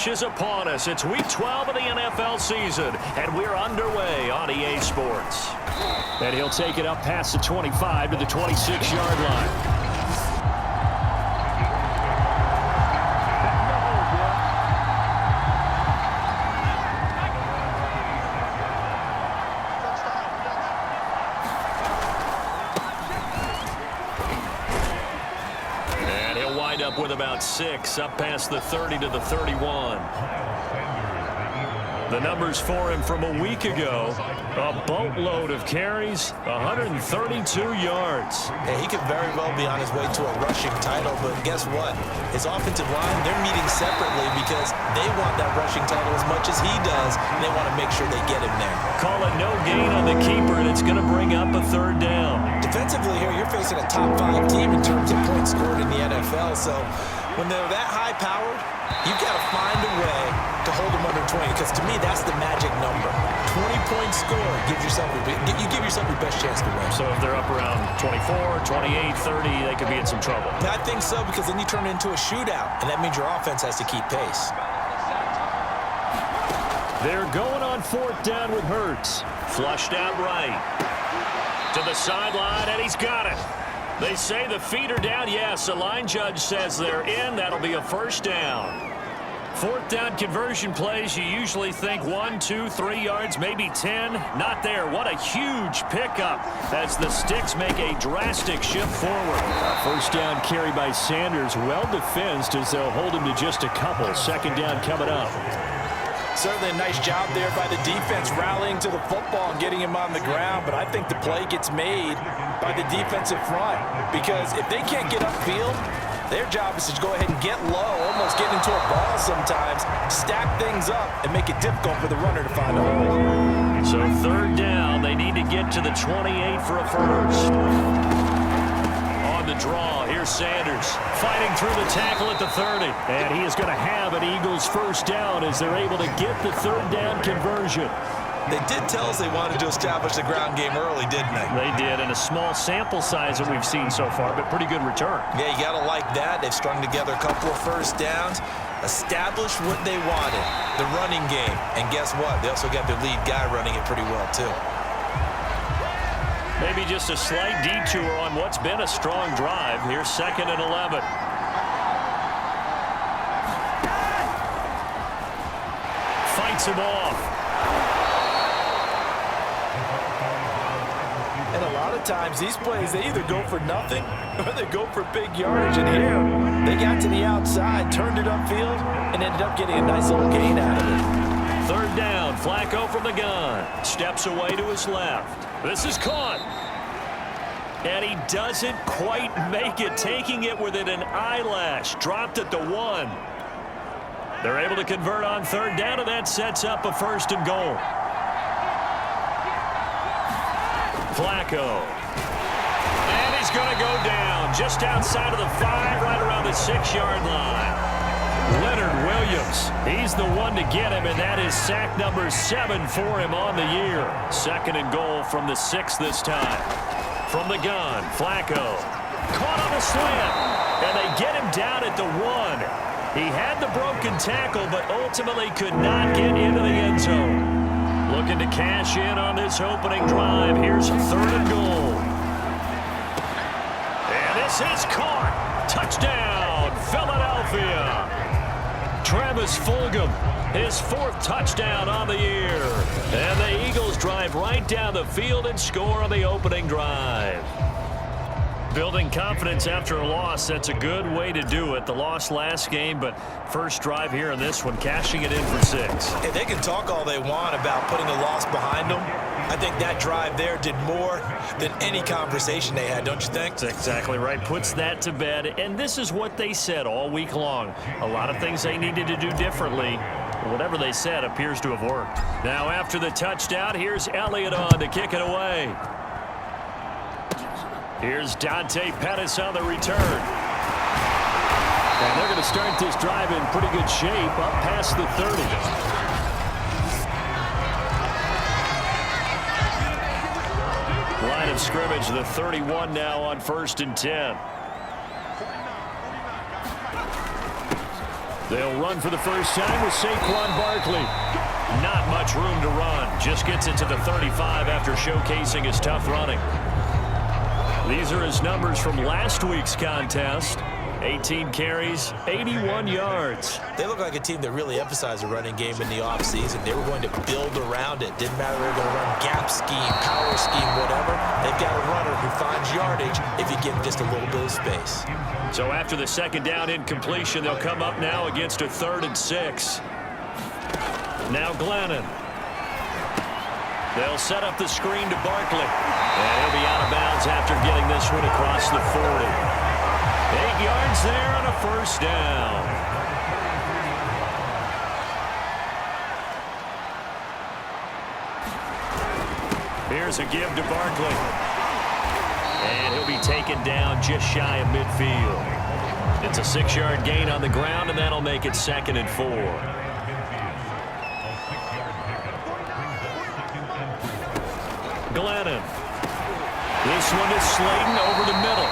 rush is upon us. It's Week 12 of the NFL season, and we're underway on EA Sports. And he'll take it up past the 25 to the 26-yard line. With about 6 up past the 30 to the 31. The numbers for him from a week ago, a boatload of carries, 132 yards. Hey, he could very well be on his way to a rushing title, but guess what? His offensive line, they're meeting separately because they want that rushing title as much as he does, and they want to make sure they get him there. Call it no gain on the keeper, and it's going to bring up a third down. Defensively here, you're facing a top 5 team in terms of points scored in the NFL, so when they're that high-powered, you've got to find a way to hold them under 20, because to me, that's the magic number. 20-point score, you give yourself your best chance to win. So if they're up around 24, 28, 30, they could be in some trouble. I think so, because then you turn it into a shootout, and that means your offense has to keep pace. They're going on 4th down with Hurts. Flushed out right. To the sideline, and he's got it. They say the feet are down. Yes, the line judge says they're in. That'll be a first down. 4th down conversion plays, you usually think 1, 2, 3 yards, maybe 10. Not there. What a huge pickup as the Sticks make a drastic shift forward. First down carry by Sanders, well defensed as they'll hold him to just a couple. 2nd down coming up. Certainly a nice job there by the defense rallying to the football and getting him on the ground, but I think the play gets made by the defensive front because if they can't get upfield, their job is to go ahead and get low, almost get into a ball sometimes, stack things up, and make it difficult for the runner to find a hole. So 3rd down, they need to get to the 28 for a first. On the draw, here's Sanders fighting through the tackle at the 30. And he is going to have an Eagles first down as they're able to get the 3rd down conversion. They did tell us they wanted to establish the ground game early, didn't they? They did, and a small sample size that we've seen so far, but pretty good return. Yeah, you got to like that. They've strung together a couple of first downs, established what they wanted, the running game. And guess what? They also got their lead guy running it pretty well, too. Maybe just a slight detour on what's been a strong drive. Here's 2nd and 11. Fights him off. And a lot of times, these plays, they either go for nothing or they go for big yardage. And here, they got to the outside, turned it upfield, and ended up getting a nice little gain out of it. 3rd down, Flacco from the gun. Steps away to his left. This is caught. And he doesn't quite make it, taking it within an eyelash. Dropped at the 1. They're able to convert on 3rd down, and that sets up a 1st and goal. Flacco. And he's going to go down just outside of the 5, right around the 6-yard line. Leonard Williams, he's the one to get him, and that is sack number 7 for him on the year. 2nd and goal from the 6 this time. From the gun, Flacco. Caught on a slant, and they get him down at the 1. He had the broken tackle, but ultimately could not get into the end zone. Looking to cash in on this opening drive. Here's 3rd and goal. And this is caught. Touchdown, Philadelphia. Travis Fulgham, his 4th touchdown on the year. And the Eagles drive right down the field and score on the opening drive. Building confidence after a loss, that's a good way to do it. The loss last game, but first drive here in this one, cashing it in for 6. Hey, they can talk all they want about putting a loss behind them. I think that drive there did more than any conversation they had, don't you think? That's exactly right. Puts that to bed, and this is what they said all week long. A lot of things they needed to do differently. Whatever they said appears to have worked. Now after the touchdown, here's Elliott on to kick it away. Here's Dante Pettis on the return. And they're going to start this drive in pretty good shape up past the 30. Line of scrimmage, the 31 now on 1st and 10. They'll run for the first time with Saquon Barkley. Not much room to run. Just gets it to the 35 after showcasing his tough running. These are his numbers from last week's contest. 18 carries, 81 yards. They look like a team that really emphasized the running game in the offseason. They were going to build around it. Didn't matter if they were going to run gap scheme, power scheme, whatever. They've got a runner who finds yardage if you give him just a little bit of space. So after the second down incompletion, they'll come up now against a 3rd and 6. Now Glennon. They'll set up the screen to Barkley. And he'll be out of bounds after getting this one across the 40. 8 yards there on a first down. Here's a give to Barkley. And he'll be taken down just shy of midfield. It's a 6-yard gain on the ground, and that'll make it 2nd and 4. Glennon. This one is Slayton over the middle.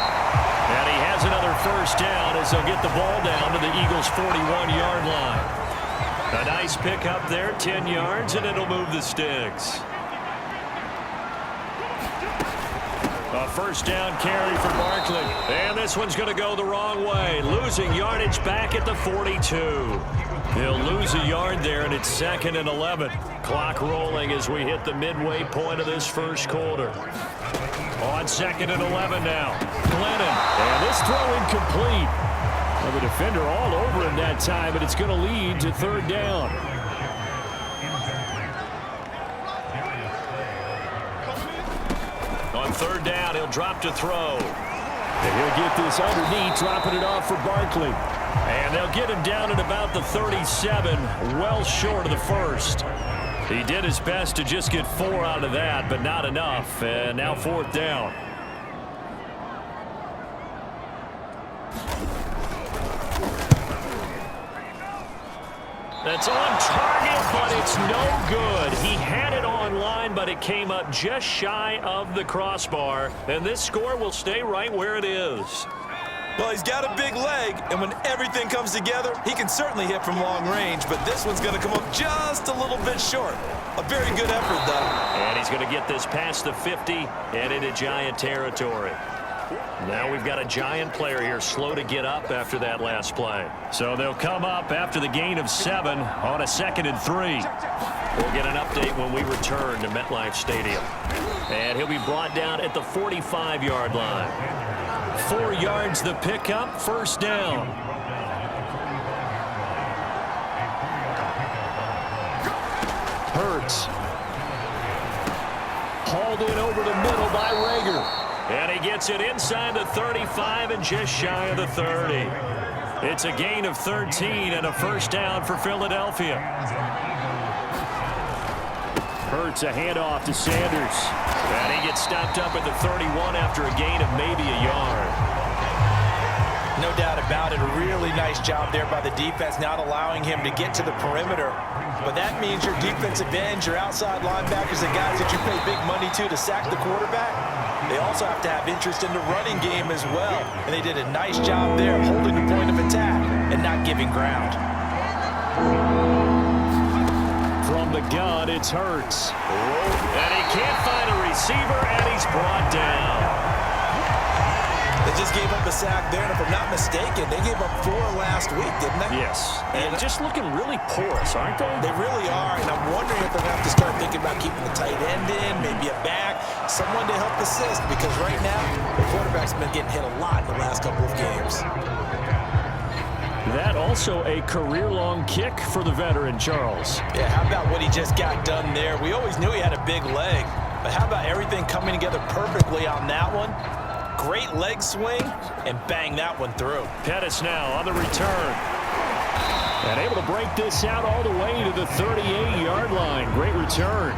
And he has another first down as they'll get the ball down to the Eagles' 41-yard line. A nice pickup there, 10 yards, and it'll move the sticks. A first down carry for Barkley. And this one's going to go the wrong way. Losing yardage back at the 42. He'll lose a yard there, and it's 2nd and 11. Clock rolling as we hit the midway point of this first quarter. On 2nd and 11 now. Glennon. And this throw incomplete. Well, the defender all over him that time, but it's going to lead to 3rd down. On 3rd down, he'll drop to throw. And he'll get this underneath, dropping it off for Barkley. And they'll get him down at about the 37, well short of the first. He did his best to just get 4 out of that, but not enough. And now 4th down. That's on target, but it's no good. He had it on line, but it came up just shy of the crossbar. And this score will stay right where it is. Well, he's got a big leg, and when everything comes together, he can certainly hit from long range, but this one's going to come up just a little bit short. A very good effort, though. And he's going to get this past the 50 and into Giant territory. Now we've got a Giant player here slow to get up after that last play. So they'll come up after the gain of 7 on a 2nd and 3. We'll get an update when we return to MetLife Stadium. And he'll be brought down at the 45-yard line. 4 yards the pickup, first down. Hurts. Hauled in over the middle by Rager. And he gets it inside the 35 and just shy of the 30. It's a gain of 13 and a first down for Philadelphia. Hurts a handoff to Sanders. And he gets stopped up at the 31 after a gain of maybe a yard. No doubt about it. A really nice job there by the defense, not allowing him to get to the perimeter. But that means your defensive ends, your outside linebackers, the guys that you pay big money to sack the quarterback, they also have to have interest in the running game as well. And they did a nice job there holding the point of attack and not giving ground. From the gun, it's Hurts. And he can't find a receiver, and he's brought down. They just gave up a sack there, and if I'm not mistaken, they gave up 4 last week, didn't they? Yes. And just looking really porous, aren't they? They really are, and I'm wondering if they're going to have to start thinking about keeping the tight end in, maybe a back, someone to help assist, because right now, the quarterback's been getting hit a lot in the last couple of games. That also a career-long kick for the veteran, Charles. Yeah, how about what he just got done there? We always knew he had a big leg, but how about everything coming together perfectly on that one? Great leg swing, and bang that one through. Pettis now on the return. And able to break this out all the way to the 38-yard line. Great return.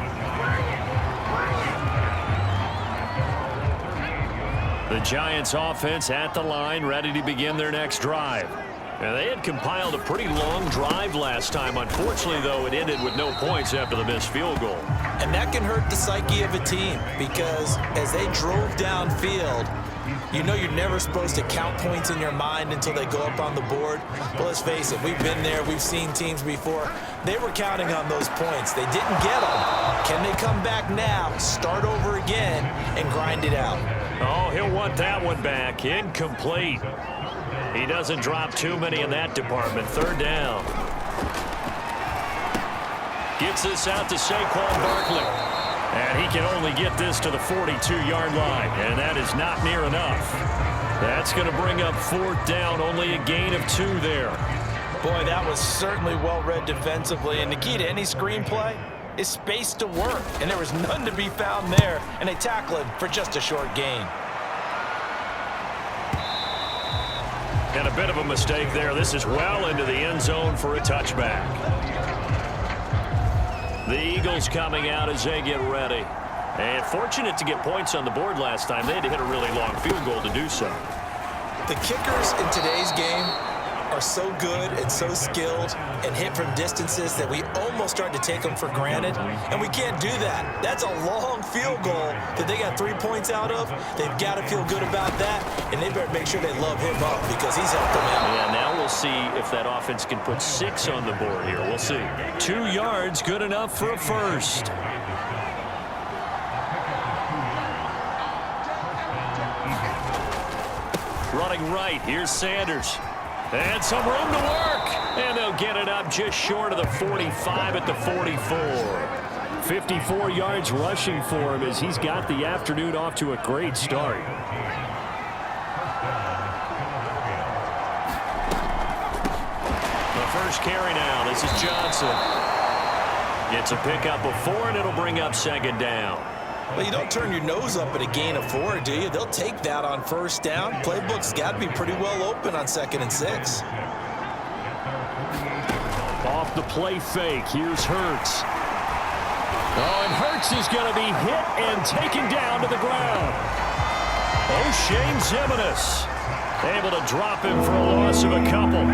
The Giants offense at the line, ready to begin their next drive. And they had compiled a pretty long drive last time. Unfortunately, though, it ended with no points after the missed field goal. And that can hurt the psyche of a team because as they drove downfield, You know you're never supposed to count points in your mind until they go up on the board. But let's face it, we've been there. We've seen teams before. They were counting on those points. They didn't get them. Can they come back now, start over again, and grind it out? Oh, he'll want that one back. Incomplete. He doesn't drop too many in that department. Third down. Gets this out to Saquon Barkley. And he can only get this to the 42-yard line. And that is not near enough. That's going to bring up fourth down. Only a gain of 2 there. Boy, that was certainly well-read defensively. And the key to any screenplay is space to work. And there was none to be found there. And they tackle him for just a short gain. And a bit of a mistake there. This is well into the end zone for a touchback. The Eagles coming out as they get ready. And fortunate to get points on the board last time. They had to hit a really long field goal to do so. The kickers in today's game are so good and so skilled and hit from distances that we almost start to take them for granted. And we can't do that. That's a long field goal that they got 3 points out of. They've got to feel good about that. And they better make sure they love him up because he's helped them out. Yeah, now we'll see if that offense can put 6 on the board here. We'll see. 2 yards, good enough for a first. Running right, here's Sanders. And some room to work. And they'll get it up just short of the 45 at the 44. 54 yards rushing for him as he's got the afternoon off to a great start. The first carry now. This is Johnson. Gets a pickup of 4, and it'll bring up second down. Well, you don't turn your nose up at a gain of 4, do you? They'll take that on first down. Playbook's got to be pretty well open on 2nd and 6. Off the play fake, here's Hurts. Oh, and Hurts is going to be hit and taken down to the ground. O'Shane Ximines able to drop him for a loss of a couple.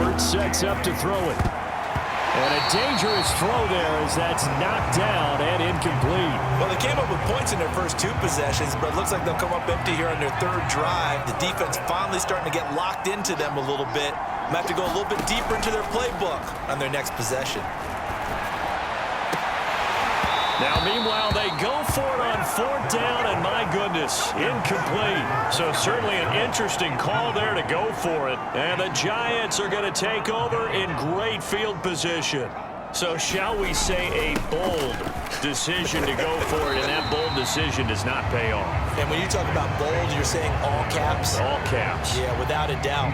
Hurts sets up to throw it. And a dangerous throw there as that's knocked down and incomplete. Well, they came up with points in their first 2 possessions, but it looks like they'll come up empty here on their 3rd drive. The defense finally starting to get locked into them a little bit. Might have to go a little bit deeper into their playbook on their next possession. Now, meanwhile, they go for it on 4th down, and my goodness, incomplete. So certainly an interesting call there to go for it. And the Giants are going to take over in great field position. So shall we say a bold decision to go for it, and that bold decision does not pay off. And when you talk about bold, you're saying all caps? All caps. Yeah, without a doubt.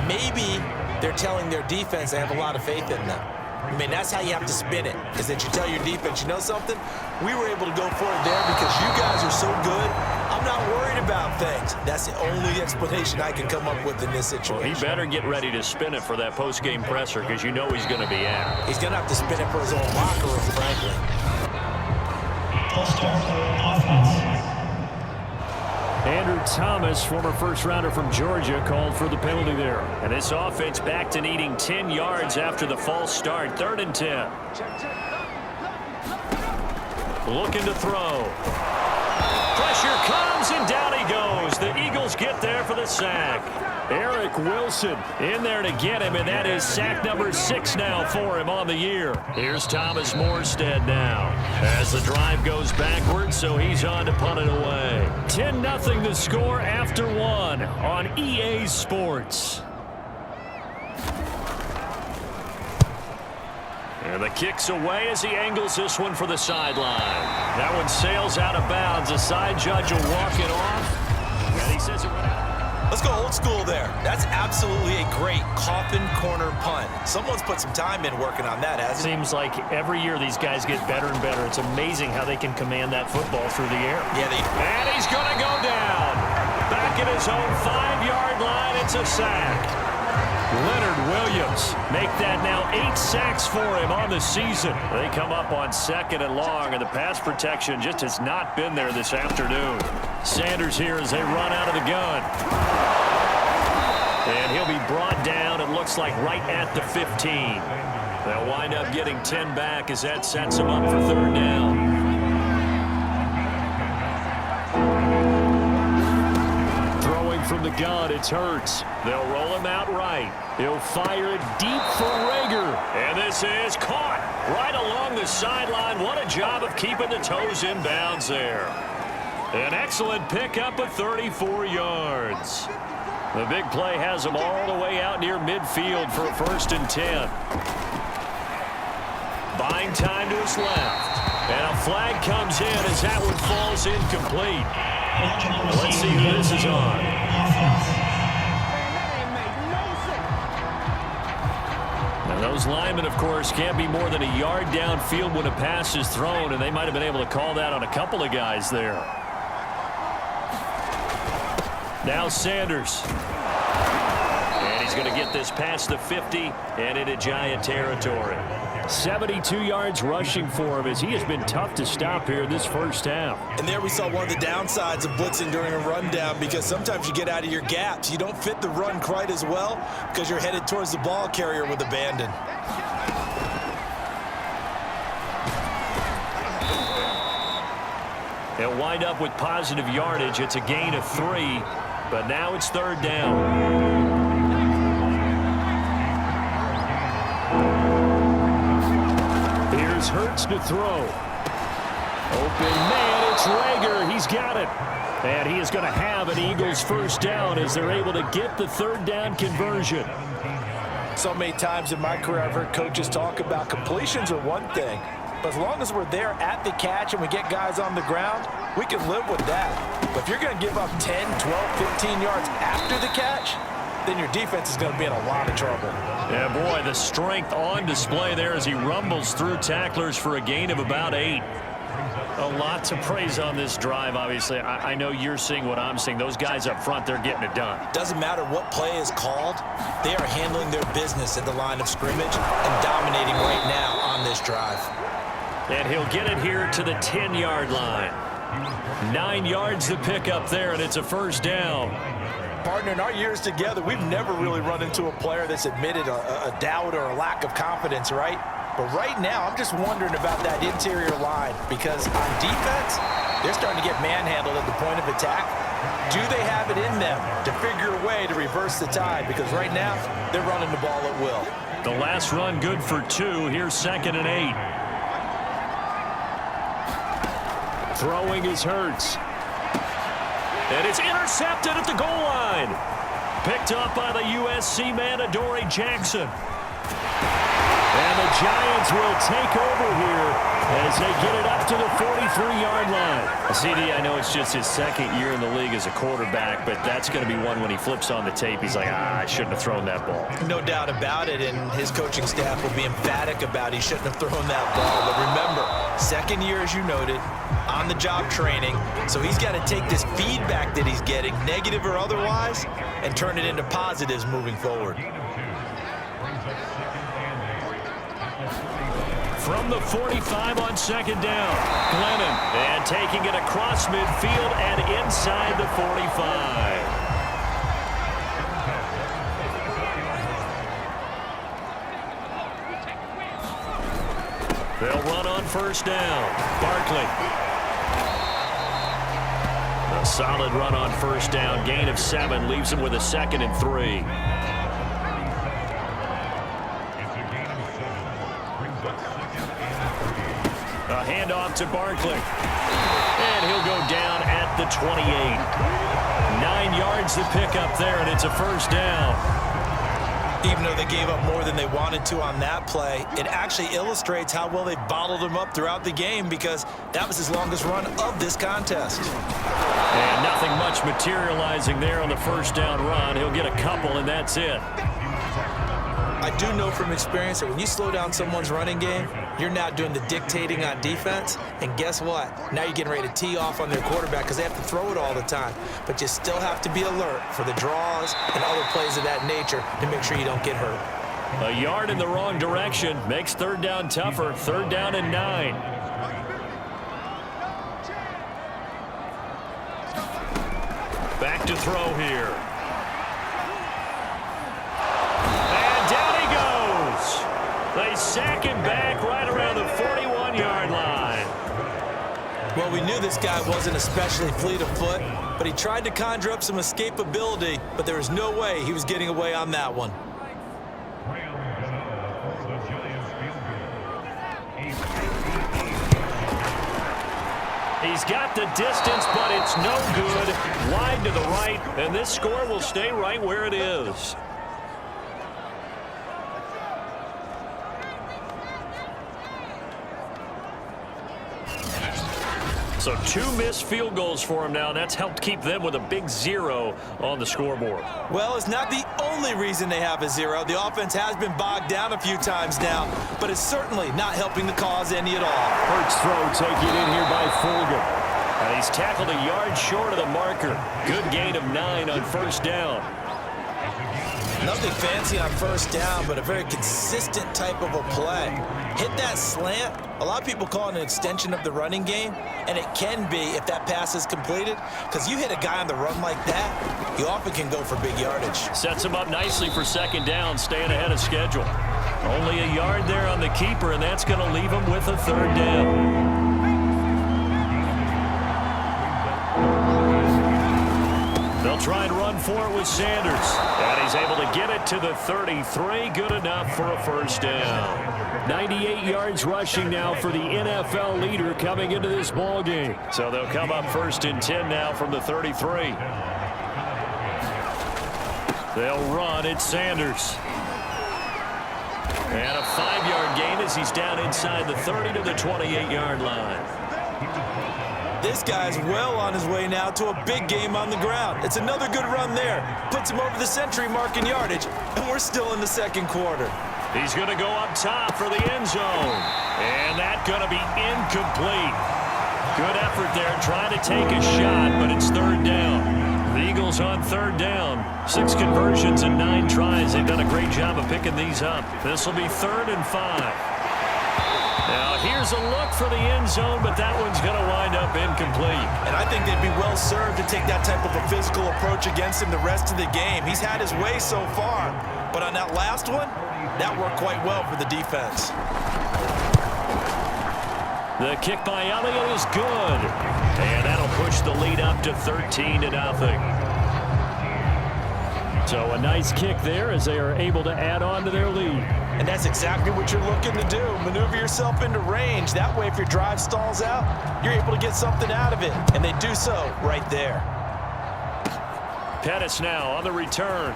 Maybe they're telling their defense they have a lot of faith in them. I mean, that's how you have to spin it, is that you tell your defense, you know something? We were able to go for it there because you guys are so good. I'm not worried about things. That's the only explanation I can come up with in this situation. Well, he better get ready to spin it for that post-game presser because you know he's going to be out. He's going to have to spin it for his own locker room, frankly. Andrew Thomas, former first-rounder from Georgia, called for the penalty there. And this offense back to needing 10 yards after the false start. 3rd and 10. Looking to throw. Pressure comes, and down he goes. The Eagles get there for the sack. Eric Wilson in there to get him, and that is sack number 6 now for him on the year. Here's Thomas Morstead now as the drive goes backwards, so he's on to punt it away. 10-0 the score after 1 on EA Sports. And the kick's away as he angles this one for the sideline. That one sails out of bounds. The side judge will walk it off, and he says it went out. Let's go old school there. That's absolutely a great coffin corner punt. Someone's put some time in working on that, hasn't it? Seems like every year these guys get better and better. It's amazing how they can command that football through the air. Yeah, and he's going to go down. Back at his own 5-yard line, it's a sack. Leonard Williams make that now 8 sacks for him on the season. They come up on 2nd and long, and the pass protection just has not been there this afternoon. Sanders here as they run out of the gun. And he'll be brought down, it looks like, right at the 15. They'll wind up getting 10 back as that sets him up for 3rd down. the gun. It's Hurts. They'll roll him out right. He'll fire it deep for Rager. And this is caught right along the sideline. What a job of keeping the toes in bounds there. An excellent pickup of 34 yards. The big play has him all the way out near midfield for a 1st and 10. Buying time to his left. And a flag comes in as that one falls incomplete. Let's see who this is on. Now those linemen, of course, can't be more than a yard downfield when a pass is thrown, and they might have been able to call that on a couple of guys there. Now Sanders. And he's going to get this past the 50 and into Giant territory. 72 yards rushing for him as he has been tough to stop here this first half. And there we saw one of the downsides of blitzing during a rundown, because sometimes you get out of your gaps. You don't fit the run quite as well because you're headed towards the ball carrier with abandon. They'll wind up with positive yardage. It's a gain of 3, but now it's 3rd down. Hurts to throw. Open man, it's Rager. He's got it. And he is going to have an Eagles 1st down as they're able to get the 3rd down conversion. So many times in my career I've heard coaches talk about completions are one thing, but as long as we're there at the catch and we get guys on the ground, we can live with that. But if you're going to give up 10, 12, 15 yards after the catch, then your defense is going to be in a lot of trouble. Yeah, boy, the strength on display there as he rumbles through tacklers for a gain of about 8. A lot to praise on this drive, obviously. I know you're seeing what I'm seeing. Those guys up front, they're getting it done. Doesn't matter what play is called. They are handling their business at the line of scrimmage and dominating right now on this drive. And he'll get it here to the 10-yard line. 9 yards to pick up there, and it's a 1st down. Partner, in our years together, we've never really run into a player that's admitted a doubt or a lack of confidence, right? But right now, I'm just wondering about that interior line, because on defense, they're starting to get manhandled at the point of attack. Do they have it in them to figure a way to reverse the tide? Because right now, they're running the ball at will. The last run good for 2. Here's 2nd and 8. Throwing is Hurts. And it's intercepted at the goal line. Picked up by the USC man, Adoree Jackson. And the Giants will take over here as they get it up to the 43-yard line. CD, I know it's just his 2nd year in the league as a quarterback, but that's going to be one when he flips on the tape. He's like, I shouldn't have thrown that ball. No doubt about it, and his coaching staff will be emphatic about he shouldn't have thrown that ball. But remember, 2nd year, as you noted, on-the-job training, so he's got to take this feedback that he's getting, negative or otherwise, and turn it into positives moving forward. From the 45 on 2nd down, Glennon, and taking it across midfield and inside the 45. They'll run on 1st down. Barkley. A solid run on 1st down. Gain of 7 leaves him with a 2nd and 3. A handoff to Barkley. And he'll go down at the 28. 9 yards to pick up there, and it's a 1st down. Even though they gave up more than they wanted to on that play, it actually illustrates how well they bottled him up throughout the game, because that was his longest run of this contest. And nothing much materializing there on the 1st down run. He'll get a couple, and that's it. I do know from experience that when you slow down someone's running game, you're now doing the dictating on defense. And guess what? Now you're getting ready to tee off on their quarterback because they have to throw it all the time. But you still have to be alert for the draws and other plays of that nature to make sure you don't get hurt. A yard in the wrong direction makes 3rd down tougher. 3rd down and 9. Back to throw here. They sack him back right around the 41-yard line. Well, Well, we knew this guy wasn't especially fleet of foot, but he tried to conjure up some escapability, but there was no way he was getting away on that one. He's got the distance, but it's no good. Wide to the right, and this score will stay right where it is. So 2 missed field goals for him now. That's helped keep them with a big 0 on the scoreboard. Well, it's not the only reason they have a 0. The offense has been bogged down a few times now, but it's certainly not helping the cause any at all. Hurts throw taken in here by Fulgham. And he's tackled a yard short of the marker. Good gain of 9 on first down. Nothing fancy on first down, but a very consistent type of a play. Hit that slant. A lot of people call it an extension of the running game, and it can be if that pass is completed, because you hit a guy on the run like that, he often can go for big yardage. Sets him up nicely for second down, staying ahead of schedule. Only a yard there on the keeper, and that's going to leave him with a third down. They'll try and run for it with Sanders. And he's able to get it to the 33. Good enough for a first down. 98 yards rushing now for the NFL leader coming into this ball game. So they'll come up first and 10 now from the 33. They'll run. It's Sanders. And a 5-yard gain as he's down inside the 30 to the 28-yard line. This guy's well on his way now to a big game on the ground. It's another good run there. Puts him over the century mark in yardage, and we're still in the second quarter. He's going to go up top for the end zone. And that's going to be incomplete. Good effort there trying to take a shot, but it's third down. The Eagles on third down. 6 conversions and 9 tries. They've done a great job of picking these up. This will be 3rd and 5. Now, here's a look for the end zone, but that one's going to wind up incomplete. And I think they'd be well served to take that type of a physical approach against him the rest of the game. He's had his way so far, but on that last one, that worked quite well for the defense. The kick by Elliott is good, and that'll push the lead up to 13-0. So a nice kick there as they are able to add on to their lead. And that's exactly what you're looking to do. Maneuver yourself into range. That way, if your drive stalls out, you're able to get something out of it. And they do so right there. Pettis now on the return.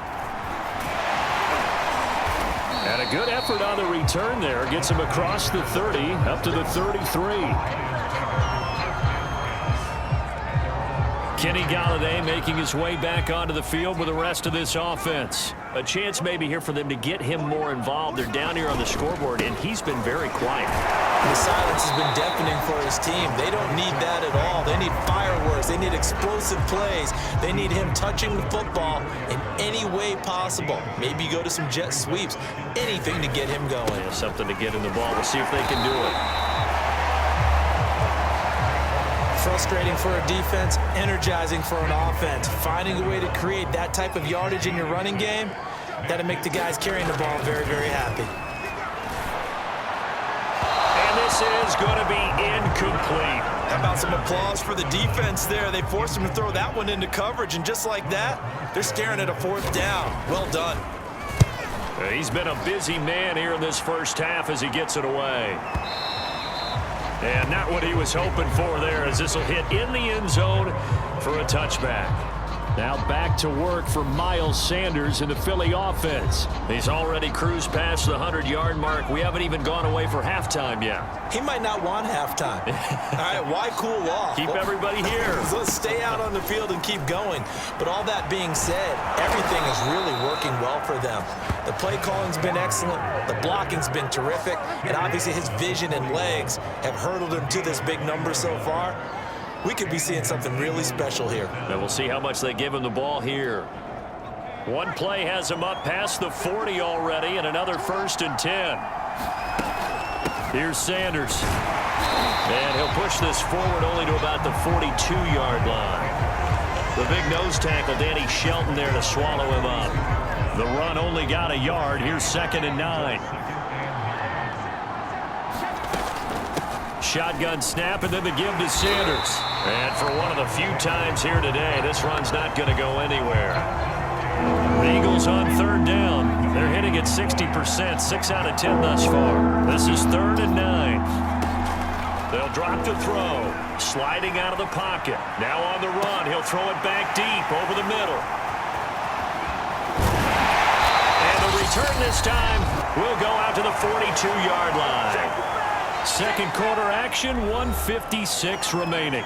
And a good effort on the return there. Gets him across the 30, up to the 33. Kenny Golladay making his way back onto the field with the rest of this offense. A chance maybe here for them to get him more involved. They're down here on the scoreboard, and he's been very quiet. The silence has been deafening for his team. They don't need that at all. They need fireworks. They need explosive plays. They need him touching the football in any way possible. Maybe go to some jet sweeps. Anything to get him going. Yeah, something to get in the ball. We'll see if they can do it. Frustrating for a defense, energizing for an offense. Finding a way to create that type of yardage in your running game, that'll make the guys carrying the ball very, very happy. And this is going to be incomplete. How about some applause for the defense there? They forced him to throw that one into coverage, and just like that, they're staring at a 4th down. Well done. He's been a busy man here in this first half as he gets it away. And not what he was hoping for there, as this will hit in the end zone for a touchback. Now back to work for Miles Sanders in the Philly offense. He's already cruised past the 100-yard mark. We haven't even gone away for halftime yet. He might not want halftime. All right, why cool off? Keep everybody here. Let's stay out on the field and keep going. But all that being said, everything is really working well for them. The play calling's been excellent. The blocking's been terrific. And obviously his vision and legs have hurdled him to this big number so far. We could be seeing something really special here. And we'll see how much they give him the ball here. One play has him up past the 40 already, and another 1st and 10. Here's Sanders. And he'll push this forward only to about the 42-yard line. The big nose tackle, Danny Shelton, there to swallow him up. The run only got a yard. Here's 2nd and 9. shotgun snap, and then the give to Sanders. And for one of the few times here today, this run's not going to go anywhere. The Eagles on third down. They're hitting at 60%, 6 out of 10 thus far. This is 3rd and 9. They'll drop to throw. Sliding out of the pocket. Now on the run. He'll throw it back deep over the middle. And the return this time will go out to the 42-yard line. Second quarter action, 1:56 remaining.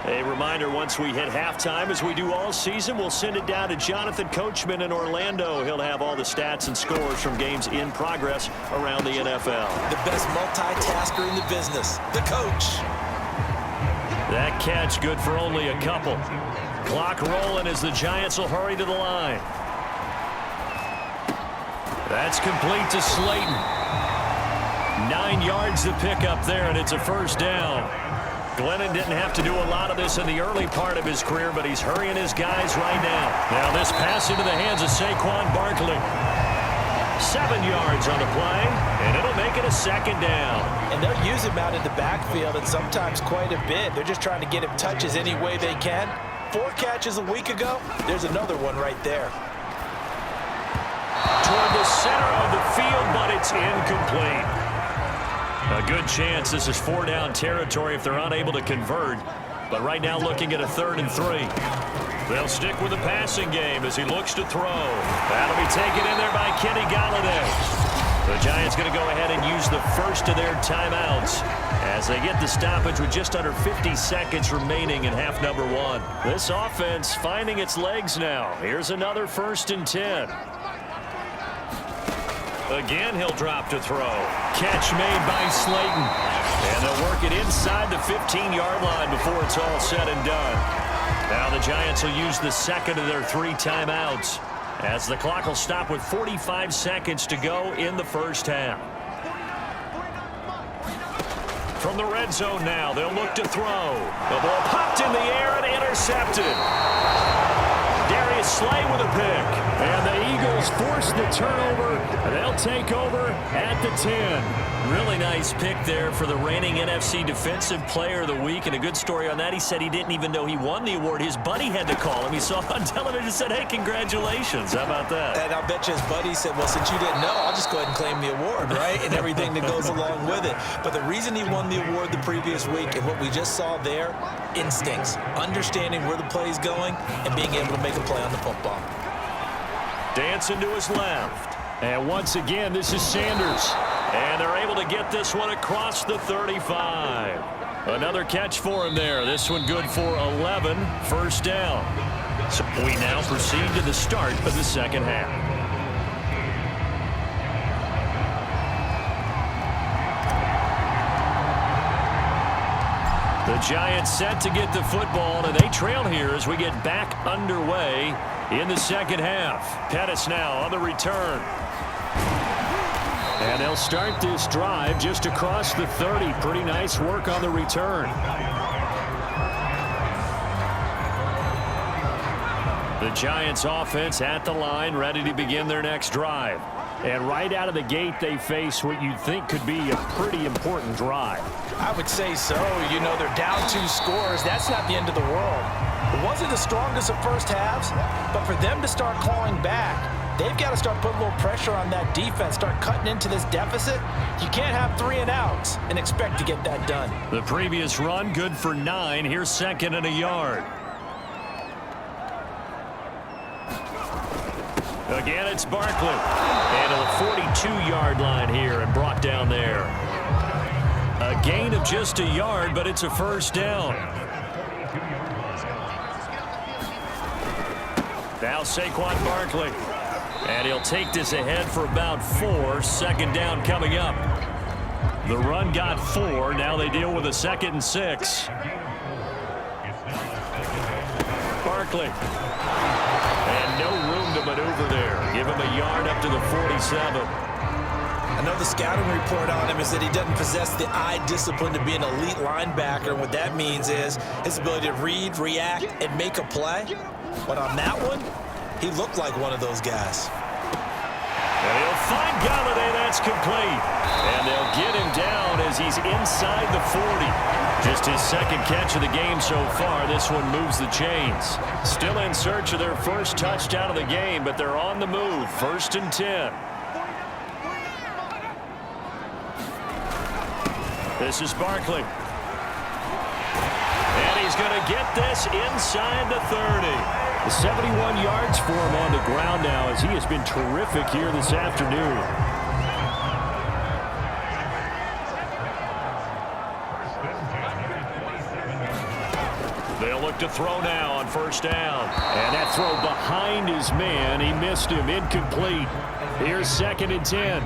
A reminder, once we hit halftime, as we do all season, we'll send it down to Jonathan Coachman in Orlando. He'll have all the stats and scores from games in progress around the NFL. The best multitasker in the business, the coach. That catch good for only a couple. Clock rolling as the Giants will hurry to the line. That's complete to Slayton. 9 yards to pick up there, and it's a first down. Glennon didn't have to do a lot of this in the early part of his career, but he's hurrying his guys right now. Now this pass into the hands of Saquon Barkley. 7 yards on the play, and it'll make it a second down. And they'll use him out in the backfield, and sometimes quite a bit. They're just trying to get him touches any way they can. 4 catches a week ago. There's another one right there. Toward the center of the field, but it's incomplete. A good chance this is 4-down territory if they're unable to convert. But right now looking at a 3rd and 3. They'll stick with the passing game as he looks to throw. That'll be taken in there by Kenny Golladay. The Giants going to go ahead and use the first of their timeouts as they get the stoppage with just under 50 seconds remaining in half number 1. This offense finding its legs now. Here's another 1st and 10. Again, he'll drop to throw. Catch made by Slayton. And they'll work it inside the 15-yard line before it's all said and done. Now the Giants will use the second of their 3 timeouts as the clock will stop with 45 seconds to go in the first half. From the red zone now, they'll look to throw. The ball popped in the air and intercepted. Darius Slay with a pick. And the Eagles force the turnover. They'll take over at the 10. Really nice pick there for the reigning NFC Defensive Player of the Week. And a good story on that. He said he didn't even know he won the award. His buddy had to call him. He saw it on television and said, hey, congratulations. How about that? And I'll bet you his buddy said, well, since you didn't know, I'll just go ahead and claim the award, right? And everything that goes along with it. But the reason he won the award the previous week and what we just saw there, instincts, understanding where the play is going and being able to make a play on the football. Dancing to his left. And once again, this is Sanders. And they're able to get this one across the 35. Another catch for him there. This one good for 11. First down. So we now proceed to the start of the second half. The Giants set to get the football, and they trail here as we get back underway in the second half. Pettis now on the return. And they'll start this drive just across the 30. Pretty nice work on the return. The Giants offense at the line, ready to begin their next drive. And right out of the gate, they face what you'd think could be a pretty important drive. I would say so. You know, they're down 2 scores. That's not the end of the world. It wasn't the strongest of first halves, but for them to start clawing back, they've got to start putting a little pressure on that defense, start cutting into this deficit. You can't have 3 and outs and expect to get that done. The previous run, good for 9. Here's 2nd and a yard. Again, it's Barkley. And to the 42-yard line here and brought down there. A gain of just a yard, but it's a first down. Now Saquon Barkley. And he'll take this ahead for about 4. Second down coming up. The run got 4. Now they deal with a 2nd and 6. Barkley. And no room to maneuver there. Give him a yard up to the 47. I know the scouting report on him is that he doesn't possess the eye discipline to be an elite linebacker. And what that means is his ability to read, react, and make a play. But on that one, he looked like one of those guys. And he'll find Galladay. That's complete. And they'll get him down as he's inside the 40. Just his second catch of the game so far. This one moves the chains. Still in search of their first touchdown of the game, but they're on the move. 1st and 10. This is Barkley. And he's going to get this inside the 30. 71 yards for him on the ground now as he has been terrific here this afternoon. They'll look to throw now on 1st down. And that throw behind his man. He missed him. Incomplete. Here's 2nd and 10.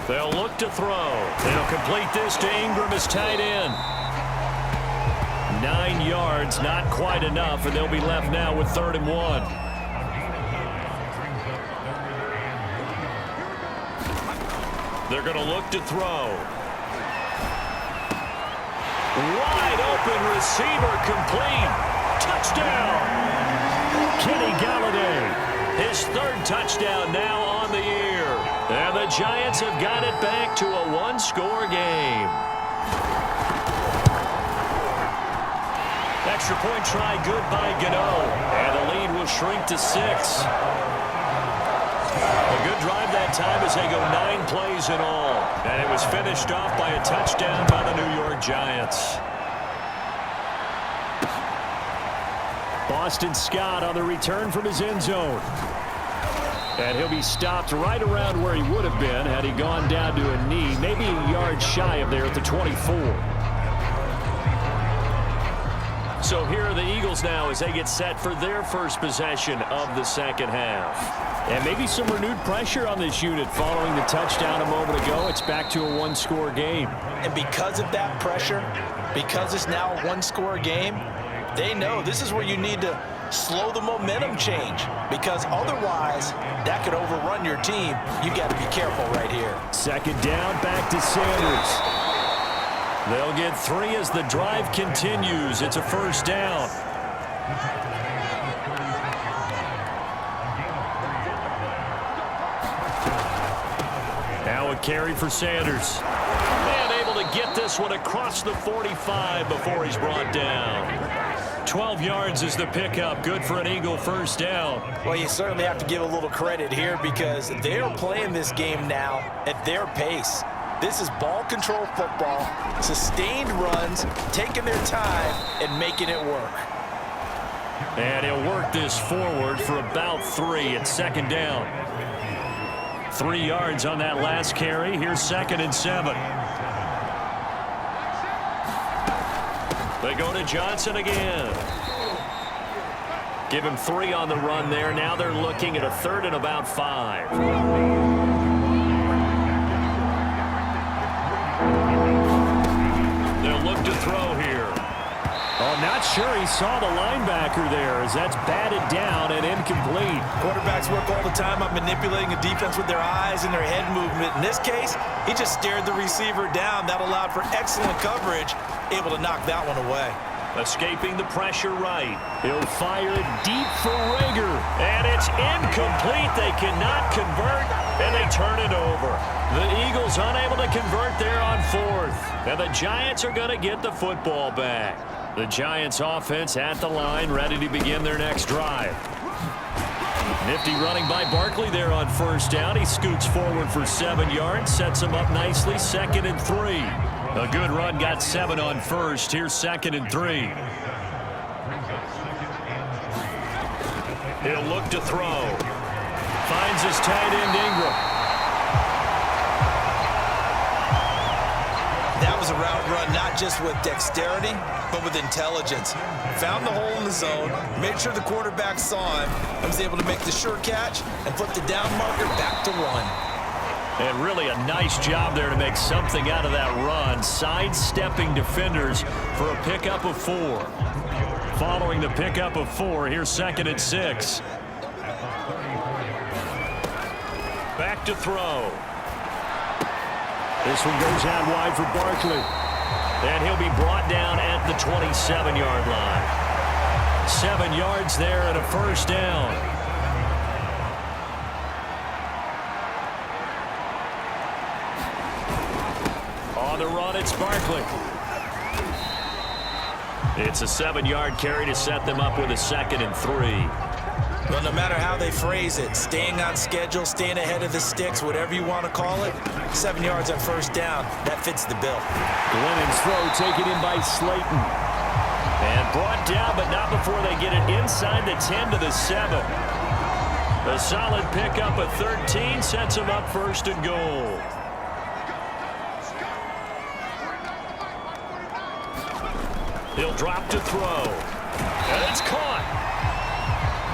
They'll look to throw. They'll complete this to Ingram as tight end. 9 yards, not quite enough, and they'll be left now with 3rd and 1. They're going to look to throw. Wide open receiver complete. Touchdown. Kenny Galladay. His 3rd touchdown now on the year. And the Giants have got it back to a one-score game. Extra point try good by Gano. And the lead will shrink to 6. A good drive that time as they go 9 plays in all. And it was finished off by a touchdown by the New York Giants. Boston Scott on the return from his end zone. And he'll be stopped right around where he would have been had he gone down to a knee, maybe a yard shy of there at the 24. So here are the Eagles now as they get set for their first possession of the second half. And maybe some renewed pressure on this unit following the touchdown a moment ago. It's back to a one-score game. And because of that pressure, because it's now a one-score game, they know this is where you need to slow the momentum change, because otherwise that could overrun your team. You got to be careful right here. 2nd down, back to Sanders. They'll get 3 as the drive continues. It's a 1st down. Now a carry for Sanders. And able to get this one across the 45 before he's brought down. 12 yards is the pickup. Good for an Eagle 1st down. Well, you certainly have to give a little credit here because they're playing this game now at their pace. This is ball control football, sustained runs, taking their time and making it work. And he'll work this forward for about 3 at 2nd down. 3 yards on that last carry. Here's 2nd and 7. They go to Johnson again. Give him 3 on the run there. Now they're looking at a 3rd and about 5. They'll look to throw here. Oh, not sure he saw the linebacker there as that's batted down and incomplete. Quarterbacks work all the time on manipulating a defense with their eyes and their head movement. In this case, he just stared the receiver down. That allowed for excellent coverage, able to knock that one away. Escaping the pressure right. He'll fire it deep for Rager. And it's incomplete. They cannot convert, and they turn it over. The Eagles unable to convert there on 4th. And the Giants are going to get the football back. The Giants offense at the line, ready to begin their next drive. Nifty running by Barkley there on 1st down. He scoots forward for 7 yards, sets him up nicely, 2nd and 3. A good run, got 7 on 1st. Here's 2nd and 3. He'll look to throw. Finds his tight end Ingram. That was a route run not just with dexterity, but with intelligence. Found the hole in the zone, made sure the quarterback saw him, and was able to make the sure catch and flip the down marker back to 1. And really a nice job there to make something out of that run, sidestepping defenders for a pickup of 4. Following the pickup of 4, here's 2nd and 6. Back to throw. This one goes out wide for Barkley. And he'll be brought down at the 27-yard line. 7 yards there and a first down. On the run, it's Barkley. It's a 7-yard carry to set them up with a 2nd and 3. Well, no matter how they phrase it, staying on schedule, staying ahead of the sticks, whatever you want to call it, 7 yards on first down, that fits the bill. Glennon's throw taken in by Slayton. And brought down, but not before they get it inside the 10 to the 7. A solid pickup of 13 sets them up 1st and goal. He'll drop to throw. And it's caught.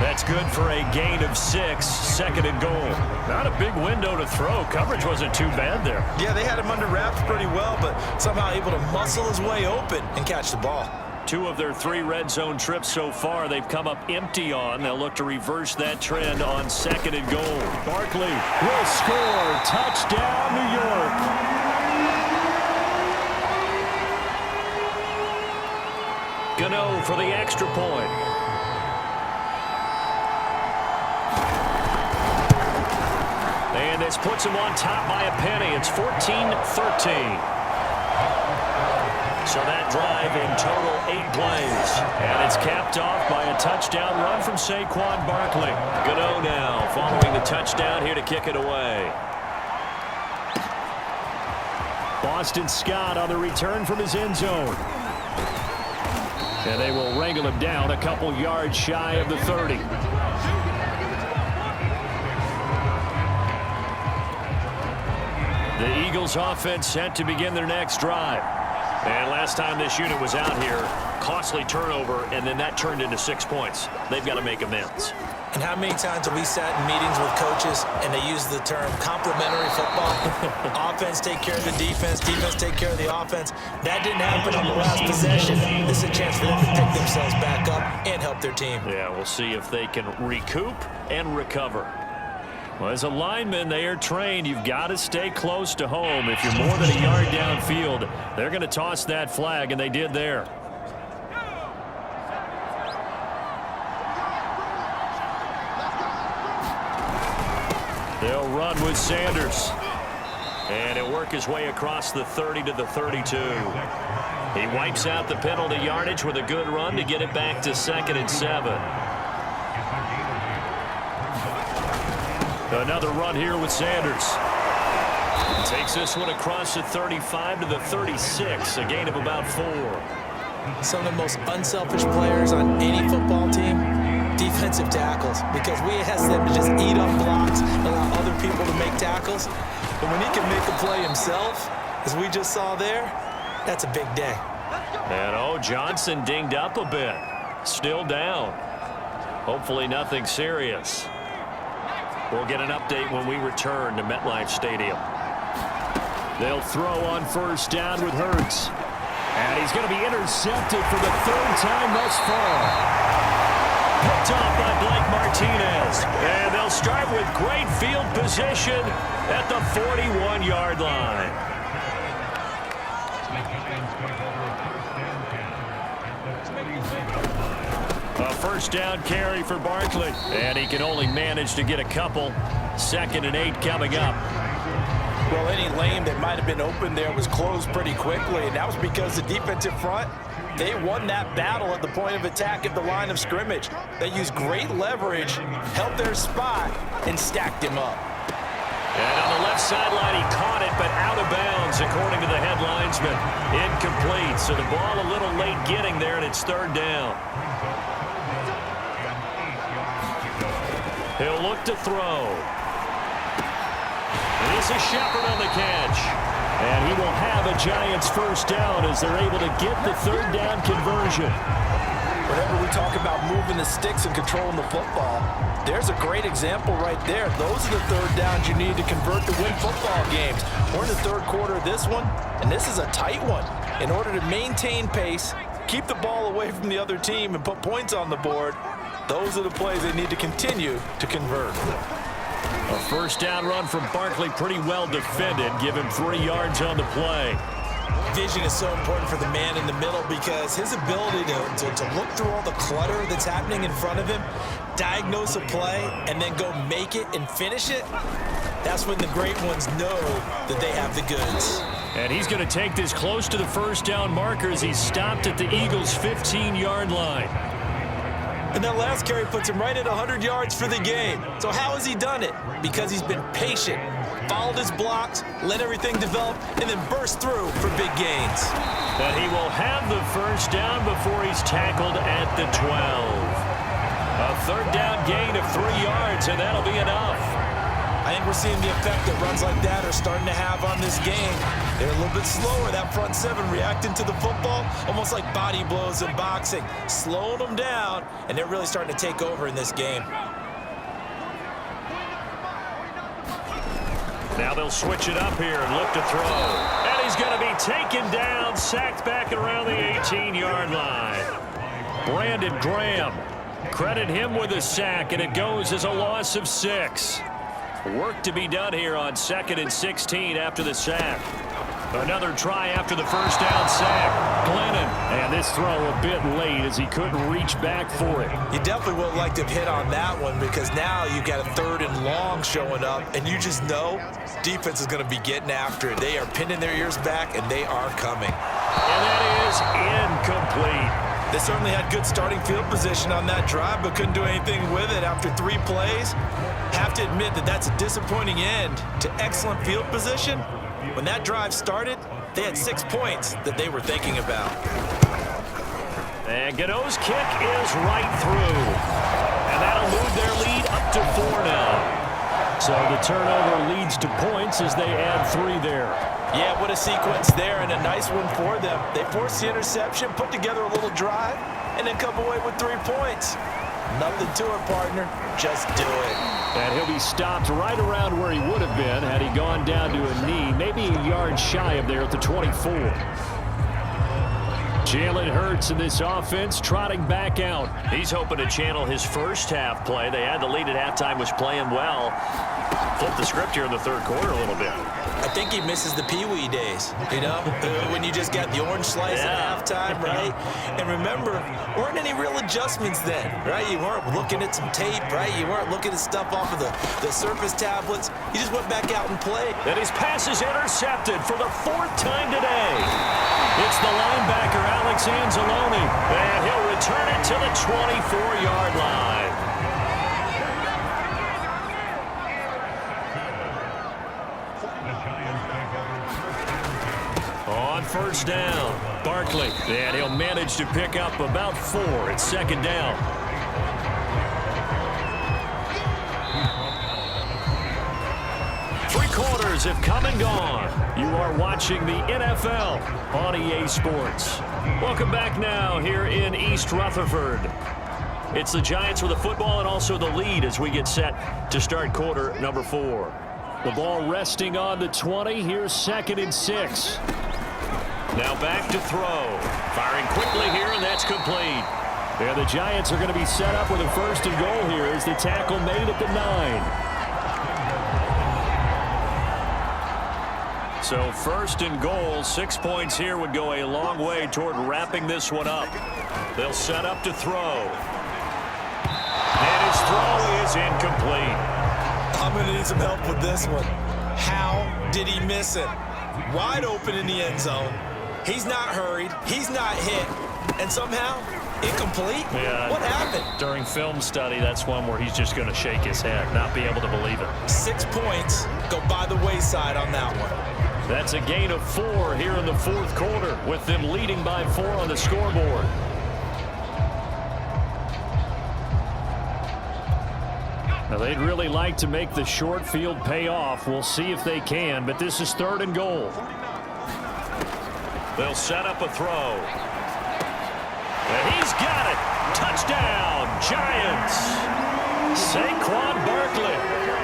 That's good for a gain of 6, 2nd and goal. Not a big window to throw. Coverage wasn't too bad there. Yeah, they had him under wraps pretty well, but somehow able to muscle his way open and catch the ball. 2 of their 3 red zone trips so far, they've come up empty on. They'll look to reverse that trend on 2nd and goal. Barkley will score. Touchdown, New York. Gano for the extra point. And this puts him on top by a penny. It's 14-13. So that drive in total 8 plays. And it's capped off by a touchdown run from Saquon Barkley. Gano now following the touchdown here to kick it away. Boston Scott on the return from his end zone. And they will wrangle him down a couple yards shy of the 30. The Eagles offense set to begin their next drive. And last time this unit was out here, costly turnover, and then that turned into 6 points. They've got to make amends. And how many times have we sat in meetings with coaches and they use the term complementary football? Offense take care of the defense, defense take care of the offense. That didn't happen on the last possession. This is a chance for them to pick themselves back up and help their team. Yeah, we'll see if they can recoup and recover. Well, as a lineman, they are trained. You've got to stay close to home. If you're more than a yard downfield, they're going to toss that flag, and they did there. They'll run with Sanders. And he'll work his way across the 30 to the 32. He wipes out the penalty yardage with a good run to get it back to 2nd and 7. Another run here with Sanders. Takes this one across the 35 to the 36, a gain of about 4. Some of the most unselfish players on any football team, defensive tackles, because we ask them to just eat up blocks, allow other people to make tackles. But when he can make a play himself, as we just saw there, that's a big day. And Johnson dinged up a bit. Still down. Hopefully nothing serious. We'll get an update when we return to MetLife Stadium. They'll throw on first down with Hurts. And he's going to be intercepted for the 3rd time thus far. Picked off by Blake Martinez. And they'll start with great field position at the 41-yard line. A first down carry for Barkley. And he can only manage to get a couple. 2nd and 8 coming up. Well, any lane that might have been open there was closed pretty quickly, and that was because the defensive front, they won that battle at the point of attack at the line of scrimmage. They used great leverage, held their spot, and stacked him up. And on the left sideline, he caught it, but out of bounds, according to the head linesman. Incomplete, so the ball a little late getting there, and it's 3rd down. He'll look to throw. This is Shepard on the catch. And he will have a Giants first down as they're able to get the 3rd down conversion. Whenever we talk about moving the sticks and controlling the football, there's a great example right there. Those are the 3rd downs you need to convert to win football games. We're in the 3rd quarter of this one, and this is a tight one. In order to maintain pace, keep the ball away from the other team, and put points on the board, those are the plays they need to continue to convert. A first down run from Barkley, pretty well defended. Give him 3 yards on the play. Vision is so important for the man in the middle because his ability to look through all the clutter that's happening in front of him, diagnose a play, and then go make it and finish it, that's when the great ones know that they have the goods. And he's going to take this close to the first down marker as he's stopped at the Eagles' 15-yard line. And that last carry puts him right at 100 yards for the game. So how has he done it? Because he's been patient, followed his blocks, let everything develop, and then burst through for big gains. But he will have the first down before he's tackled at the 12. A third down gain of 3 yards, and that'll be enough. I think we're seeing the effect that runs like that are starting to have on this game. They're a little bit slower, that front seven reacting to the football, almost like body blows in boxing, slowing them down, and they're really starting to take over in this game. Now they'll switch it up here and look to throw. And he's going to be taken down, sacked back at around the 18-yard line. Brandon Graham, credit him with a sack, and it goes as a loss of 6. Work to be done here on 2nd and 16 after the sack. Another try after the first down sack. Glennon, and this throw a bit late as he couldn't reach back for it. You definitely would have liked to have hit on that one because now you've got a 3rd and long showing up, and you just know defense is going to be getting after it. They are pinning their ears back, and they are coming. And that is incomplete. They certainly had good starting field position on that drive, but couldn't do anything with it after 3 plays. Have to admit that that's a disappointing end to excellent field position. When that drive started, they had 6 points that they were thinking about. And Gano's kick is right through. And that'll move their lead up to 4 now. So the turnover leads to points as they add 3 there. Yeah, what a sequence there, and a nice one for them. They forced the interception, put together a little drive, and then come away with 3 points. Nothing to it, partner. Just do it. And he'll be stopped right around where he would have been had he gone down to a knee, maybe a yard shy of there at the 24. Jalen Hurts in this offense trotting back out. He's hoping to channel his first half play. They had the lead at halftime, was playing well. Flip the script here in the 3rd quarter a little bit. I think he misses the Pee-wee days, you know, when you just got the orange slice at halftime, right? And remember, weren't any real adjustments then, right? You weren't looking at some tape, right? You weren't looking at stuff off of the Surface tablets. You just went back out and played. And his pass is intercepted for the 4th time today. It's the linebacker, Alex Anzalone, and he'll return it to the 24-yard line. On first down, Barkley, and he'll manage to pick up about 4. It's 2nd down. Three quarters have come and gone. You are watching the NFL on EA Sports. Welcome back now here in East Rutherford. It's the Giants with the football and also the lead as we get set to start quarter number 4. The ball resting on the 20. Here's 2nd and 6. Now back to throw. Firing quickly here, and that's complete. And the Giants are going to be set up with a 1st and goal here as the tackle made at the 9. So 1st and goal, 6 points here would go a long way toward wrapping this one up. They'll set up to throw. And his throw is incomplete. I'm going to need some help with this one. How did he miss it? Wide open in the end zone. He's not hurried. He's not hit. And somehow, incomplete? Yeah. What happened? During film study, that's one where he's just going to shake his head, not be able to believe it. 6 points go by the wayside on that one. That's a gain of 4 here in the 4th quarter, with them leading by 4 on the scoreboard. Now, they'd really like to make the short field pay off. We'll see if they can, but this is 3rd and goal. They'll set up a throw. And he's got it. Touchdown, Giants. Saquon Barkley